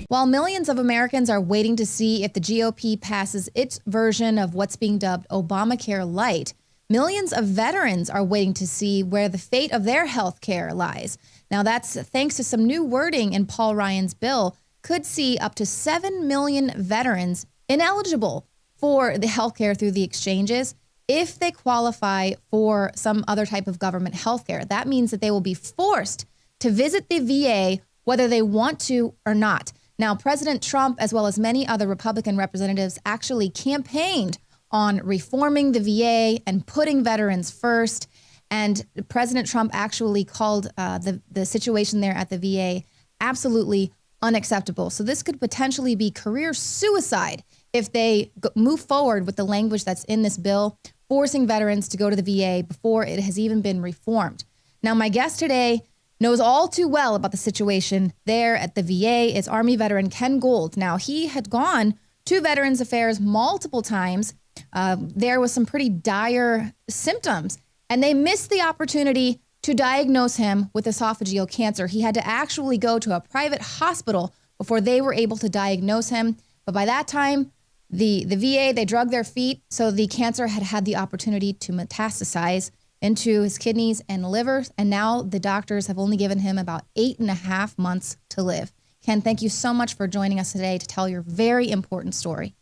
While millions of Americans are waiting to see if the GOP passes its version of what's being dubbed Obamacare Light, millions of veterans are waiting to see where the fate of their health care lies. Now, that's thanks to some new wording in Paul Ryan's bill, could see up to 7 million veterans ineligible for the health care through the exchanges if they qualify for some other type of government health care. That means that they will be forced to visit the VA whether they want to or not. Now, President Trump, as well as many other Republican representatives, actually campaigned on reforming the VA and putting veterans first. And President Trump actually called the situation there at the VA absolutely unacceptable. So this could potentially be career suicide if they move forward with the language that's in this bill, forcing veterans to go to the VA before it has even been reformed. Now, my guest today knows all too well about the situation there at the VA is Army veteran Ken Gold. Now, he had gone to Veterans Affairs multiple times. There was some pretty dire symptoms, and they missed the opportunity to diagnose him with esophageal cancer. He had to actually go to a private hospital before they were able to diagnose him. But by that time, the VA, they drug their feet, so the cancer had had the opportunity to metastasize into his kidneys and liver, and now the doctors have only given him about 8.5 months to live. Ken, thank you so much for joining us today to tell your very important story.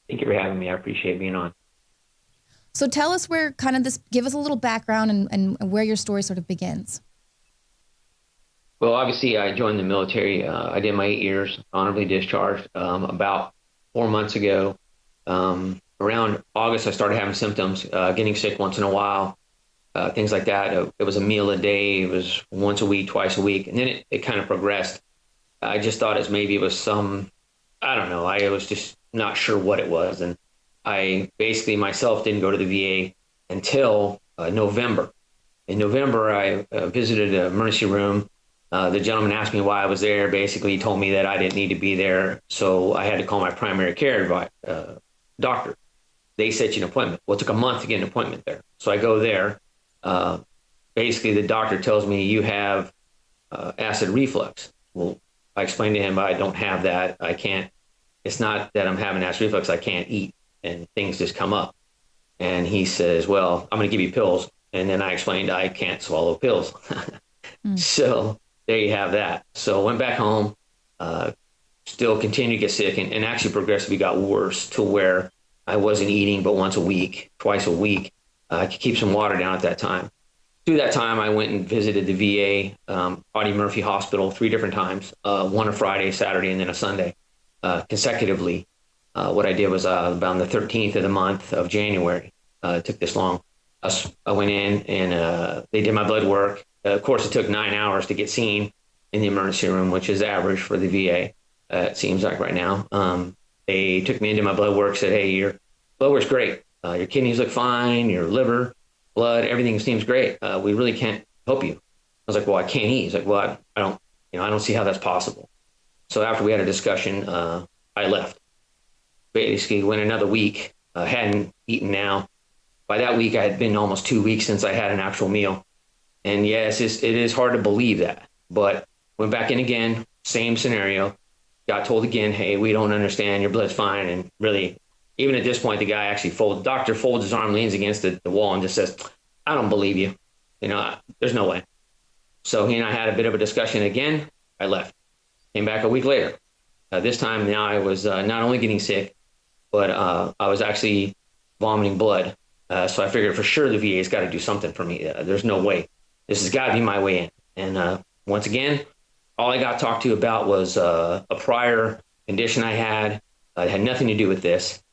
Thank you for having me. I appreciate being on. So tell us where give us a little background and where your story sort of begins. Well, obviously, I joined the military. I did my 8 years, honorably discharged about 4 months ago. Around August, I started having symptoms, getting sick once in a while, things like that. It was a meal a day. It was once a week, twice a week. And then it kind of progressed. I just thought maybe it was I don't know. I was just not sure what it was. And I basically myself didn't go to the VA until November. In November, I visited an emergency room. The gentleman asked me why I was there. Basically, he told me that I didn't need to be there. So I had to call my primary care doctor. They set you an appointment. Well, it took a month to get an appointment there. So I go there. Basically, the doctor tells me you have acid reflux. Well, I explained to him I don't have that. I can't. It's not that I'm having acid reflux. I can't eat, and things just come up. And he says, well, I'm going to give you pills. And then I explained I can't swallow pills. So there you have that. So I went back home, still continued to get sick, and actually progressively got worse to where I wasn't eating but once a week, twice a week. I could keep some water down at that time. Through that time, I went and visited the VA, Audie Murphy Hospital 3 different times, one a Friday, Saturday, and then a Sunday, consecutively. What I did was about the 13th of the month of January. It took this long. I went in and they did my blood work. Of course, it took 9 hours to get seen in the emergency room, which is average for the VA, it seems like right now. They took me into my blood work, said, hey, your blood work's great. Your kidneys look fine, your liver, blood, everything seems great. We really can't help you. I was like, well, I can't eat. He's like, well, I don't see how that's possible. So after we had a discussion, I left. Basically went another week, hadn't eaten now. By that week, I had been almost 2 weeks since I had an actual meal. And yes, it is hard to believe that, but went back in again, same scenario, got told again, hey, we don't understand, your blood's fine. And really, even at this point, the guy actually doctor folds his arm, leans against the wall and just says, I don't believe you. There's no way. So he and I had a bit of a discussion again. I left, came back a week later. This time now I was not only getting sick, but I was actually vomiting blood. So I figured for sure the VA's got to do something for me. There's no way. This has got to be my way in. And once again, all I got talked to about was a prior condition I had. It had nothing to do with this.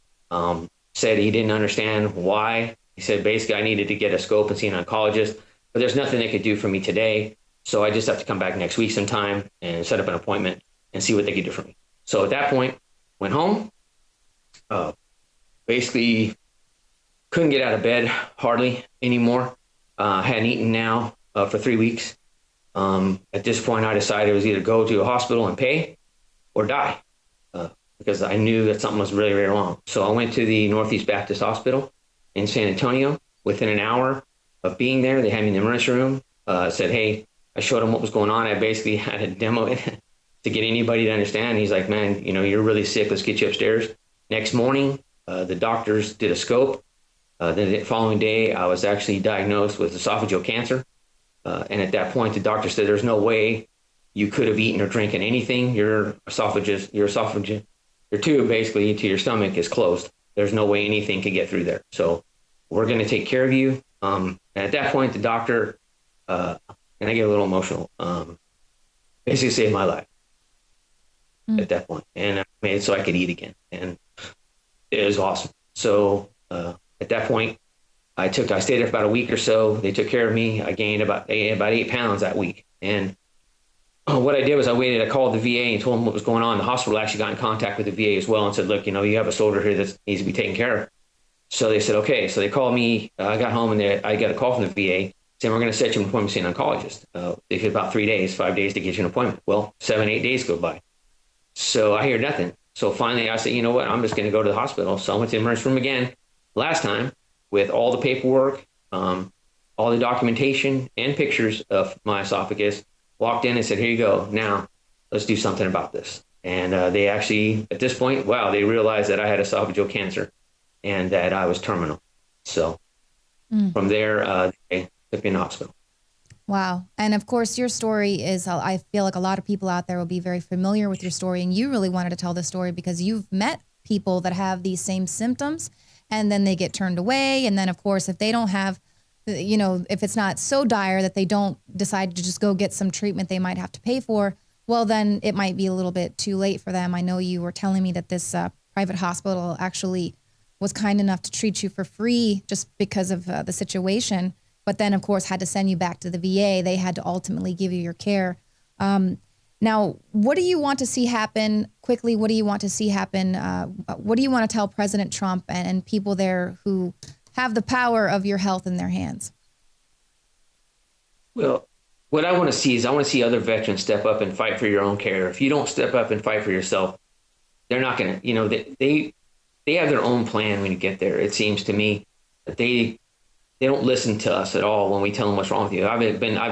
Said he didn't understand why. He said basically I needed to get a scope and see an oncologist, but there's nothing they could do for me today. So I just have to come back next week sometime and set up an appointment and see what they could do for me. So at that point, went home. Basically couldn't get out of bed hardly anymore. Hadn't eaten now for 3 weeks. At this point, I decided it was either go to a hospital and pay or die because I knew that something was really, really wrong. So I went to the Northeast Baptist Hospital in San Antonio. Within an hour of being there, they had me in the emergency room, said, hey, I showed them what was going on. I basically had to demo it. to get anybody to understand. He's like, man, you're really sick. Let's get you upstairs. Next morning, the doctors did a scope. Then the following day, I was actually diagnosed with esophageal cancer. And at that point, the doctor said, there's no way you could have eaten or drinking anything. Your tube basically to your stomach is closed. There's no way anything could get through there. So we're going to take care of you. And at that point, the doctor, and I get a little emotional, basically saved my life at that point. And I made it so I could eat again. And it was awesome. So at that point, I stayed there for about a week or so. They took care of me. I gained about 8 pounds that week. And what I did was I called the VA and told them what was going on. The hospital actually got in contact with the VA as well and said, look, you have a soldier here that needs to be taken care of. So they said, okay. So they called me. I got home and I got a call from the VA saying, we're going to set you an appointment to see an oncologist. They took about 5 days to get you an appointment. Well, 7-8 days go by. So I hear nothing. So finally I said, you know what? I'm just going to go to the hospital. So I went to the emergency room again last time with all the paperwork, all the documentation and pictures of my esophagus. Walked in and said, here you go. Now let's do something about this. And they actually, at this point, they realized that I had esophageal cancer and that I was terminal. So from there, they took me in the hospital. Wow. And of course, your story is, I feel like a lot of people out there will be very familiar with your story. And you really wanted to tell this story because you've met people that have these same symptoms and then they get turned away. And then, of course, if they don't have, if it's not so dire that they don't decide to just go get some treatment they might have to pay for, well, then it might be a little bit too late for them. I know you were telling me that this private hospital actually was kind enough to treat you for free just because of the situation, but then, of course, had to send you back to the VA. They had to ultimately give you your care. Now, what do you want to see happen quickly? What do you want to see happen? What do you want to tell President Trump and people there who have the power of your health in their hands? Well, what I want to see is I want to see other veterans step up and fight for your own care. If you don't step up and fight for yourself, they're not going to, they have their own plan when you get there. It seems to me that they don't listen to us at all when we tell them what's wrong with you. I've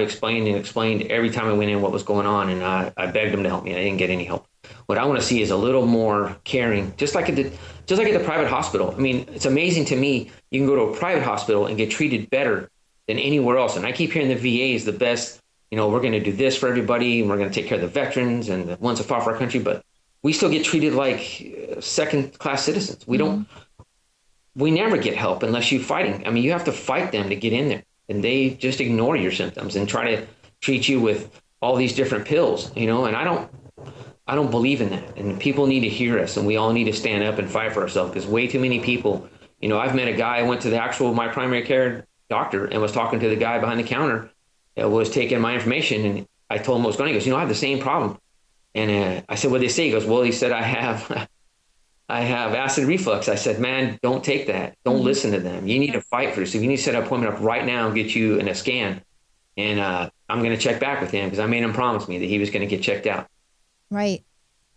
explained every time I went in what was going on, and I begged them to help me. I didn't get any help. What I want to see is a little more caring, just like at the private hospital. I mean, it's amazing to me. You can go to a private hospital and get treated better than anywhere else. And I keep hearing the VA is the best. We're going to do this for everybody, and we're going to take care of the veterans and the ones that fought for our country. But we still get treated like second-class citizens. We never get help unless you're fighting. I mean, you have to fight them to get in there, and they just ignore your symptoms and try to treat you with all these different pills, and I don't believe in that. And people need to hear us, and we all need to stand up and fight for ourselves, because way too many people, I've met a guy, I went to my primary care doctor and was talking to the guy behind the counter that was taking my information, and I told him what was going on. He goes, I have the same problem. And I said, what did they say? He goes, well, he said, I have acid reflux. I said, man, don't take that. Don't listen to them. You need to fight for this. If you need to set an appointment up right now and get you in a scan, and I'm going to check back with him because I made him promise me that he was going to get checked out. Right.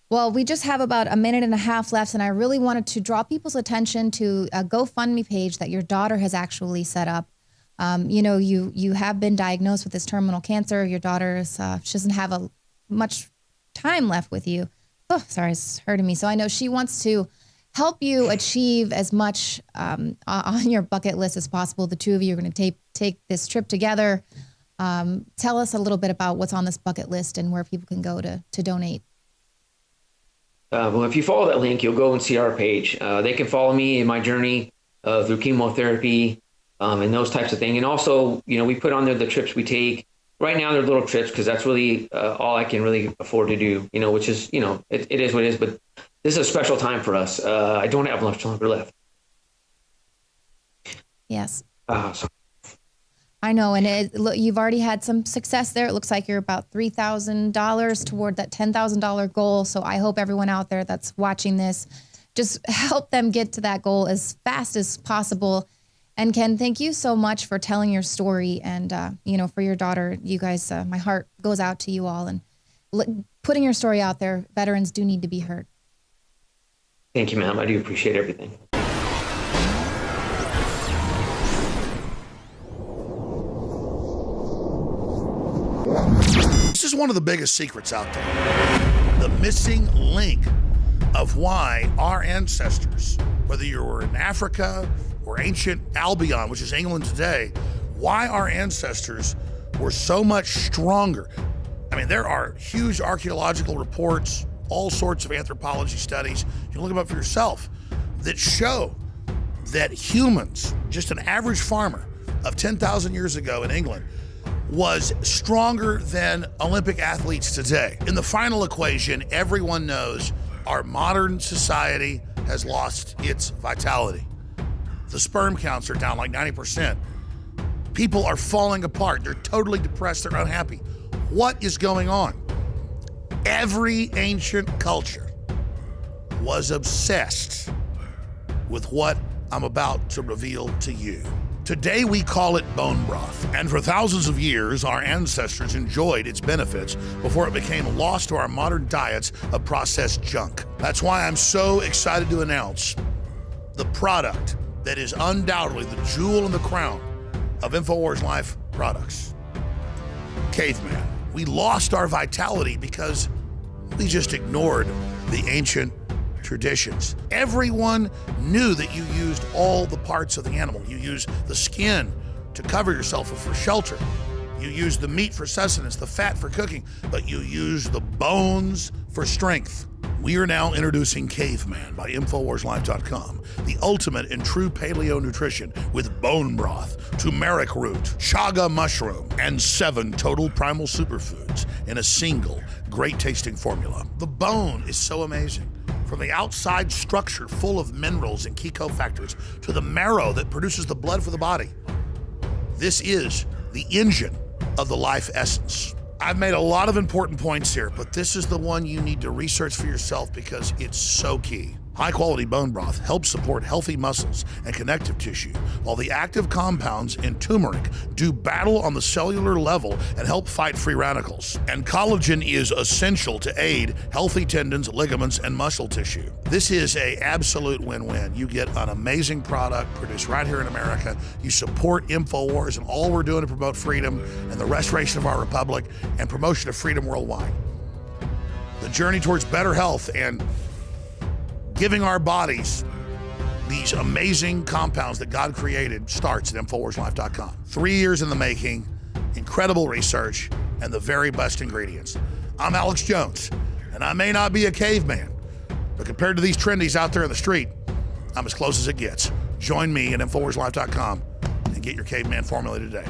Well, we just have about a minute and a half left, and I really wanted to draw people's attention to a GoFundMe page that your daughter has actually set up. You have been diagnosed with this terminal cancer. Your daughter she doesn't have much time left with you. Oh, sorry, it's hurting me. So I know she wants to help you achieve as much on your bucket list as possible. The two of you are going to take this trip together. Tell us a little bit about what's on this bucket list and where people can go to donate. Well, if you follow that link, you'll go and see our page. They can follow me in my journey through chemotherapy and those types of things. And also, we put on there the trips we take. Right now, they're little trips because that's really all I can really afford to do, which is, it is what it is. But this is a special time for us. I don't have much longer left. Yes. I know. And you've already had some success there. It looks like you're about $3,000 toward that $10,000 goal. So I hope everyone out there that's watching this, just help them get to that goal as fast as possible. And Ken, thank you so much for telling your story and, for your daughter. You guys, my heart goes out to you all, and putting your story out there. Veterans do need to be heard. Thank you, ma'am. I do appreciate everything. This is one of the biggest secrets out there. the missing link of why our ancestors, whether you were in Africa or ancient Albion, which is England today, why our ancestors were so much stronger. I mean, there are huge archaeological reports, all sorts of anthropology studies, you can look them up for yourself, that show that humans, just an average farmer of 10,000 years ago in England, was stronger than Olympic athletes today. In the final equation, everyone knows our modern society has lost its vitality. The sperm counts are down like 90%. People are falling apart. They're totally depressed. They're unhappy. What is going on? Every ancient culture was obsessed with what I'm about to reveal to you. Today we call it bone broth, and for thousands of years our ancestors enjoyed its benefits before it became lost to our modern diets of processed junk. That's why I'm so excited to announce the product that is undoubtedly the jewel in the crown of InfoWars Life products. Caveman. We lost our vitality because we just ignored the ancient traditions. Everyone knew that you used all the parts of the animal. You used the skin to cover yourself or for shelter. You used the meat for sustenance, the fat for cooking, but you used the bones for strength. We are now introducing Caveman by InfoWarsLife.com, the ultimate in true paleo nutrition with bone broth, turmeric root, chaga mushroom, and 7 total primal superfoods in a single great tasting formula. The bone is so amazing. From the outside structure full of minerals and key cofactors to the marrow that produces the blood for the body. This is the engine of the life essence. I've made a lot of important points here, but this is the one you need to research for yourself because it's so key. High-quality bone broth helps support healthy muscles and connective tissue, while the active compounds in turmeric do battle on the cellular level and help fight free radicals. And collagen is essential to aid healthy tendons, ligaments, and muscle tissue. This is an absolute win-win. You get an amazing product produced right here in America. You support InfoWars and all we're doing to promote freedom and the restoration of our republic and promotion of freedom worldwide. The journey towards better health and giving our bodies these amazing compounds that God created starts at InfoWarsLife.com. 3 years in the making, incredible research, and the very best ingredients. I'm Alex Jones, and I may not be a caveman, but compared to these trendies out there in the street, I'm as close as it gets. Join me at InfoWarsLife.com and get your caveman formula today.